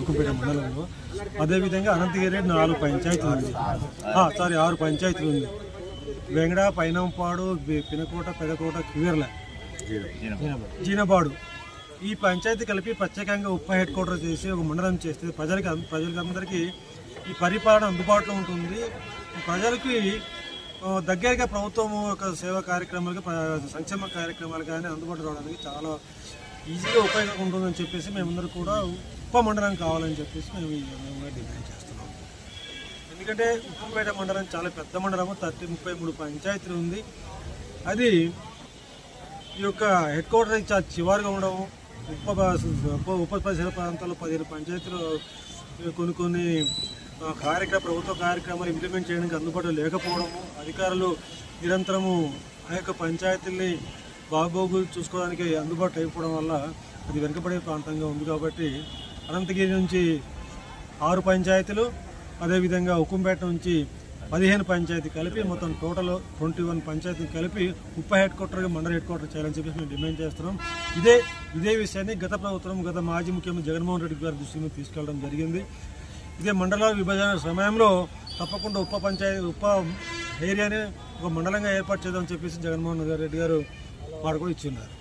ఉక్కుంపేట మండలంలో. అదేవిధంగా అనంతగిరి 4 పంచాయతీలు ఉంది, 6 పంచాయతీలు ఉంది. వెంగడ, పైనంపాడు, పినకోట, పెదకోట, కివేర్ల, జీనబాడు ఈ పంచాయతీ కలిపి ప్రత్యేకంగా హెడ్ క్వార్టర్ చేసి ఒక మండలం చేస్తే ప్రజలందరికీ ఈ పరిపాలన అందుబాటులో ఉంటుంది. ప్రజలకి దగ్గరగా ప్రభుత్వం యొక్క సేవా కార్యక్రమాలకి, సంక్షేమ కార్యక్రమాలు కానీ అందుబాటులో రావడానికి చాలా ఈజీగా ఉపయోగంగా ఉంటుందని చెప్పేసి మేమందరూ కూడా ఉపమండలం కావాలని చెప్పేసి మేము డిమాండ్ చేస్తున్నాం. ఎందుకంటే ఉక్కుంపేట మండలం చాలా పెద్ద మండలము, 33 పంచాయతీలు ఉంది. అది ఈ యొక్క హెడ్ క్వార్టర్ చాలా చివరిగా ఉండడం, ఉప పరిసర ప్రాంతాల్లో 15 పంచాయతీలు కొన్ని ప్రభుత్వ కార్యక్రమాలు ఇంప్లిమెంట్ చేయడానికి అందుబాటులో లేకపోవడము, అధికారులు నిరంతరము ఆ యొక్క పంచాయతీల్ని బాగోగులు చూసుకోవడానికి అందుబాటులో అయిపోవడం వల్ల అది వెనుకబడే ప్రాంతంగా ఉంది. కాబట్టి అనంతగిరి నుంచి 6 పంచాయతీలు, అదేవిధంగా ఉక్కుంపేట నుంచి 15 పంచాయతీ కలిపి మొత్తం టోటల్ 21 పంచాయతీలు కలిపి హెడ్ క్వార్టర్గా మండల హెడ్ క్వార్టర్ చేయాలని చెప్పేసి మేము డిమాండ్ చేస్తున్నాం. ఇదే విషయాన్ని గత మాజీ ముఖ్యమంత్రి జగన్మోహన్ రెడ్డి గారి దృష్టికి తీసుకెళ్లడం జరిగింది. ఇదే మండలాల విభజన సమయంలో తప్పకుండా ఉప ఏరియాని ఒక మండలంగా ఏర్పాటు చేద్దామని చెప్పేసి జగన్మోహన్ రెడ్డి గారు మాట కూడా ఇచ్చి ఉన్నారు.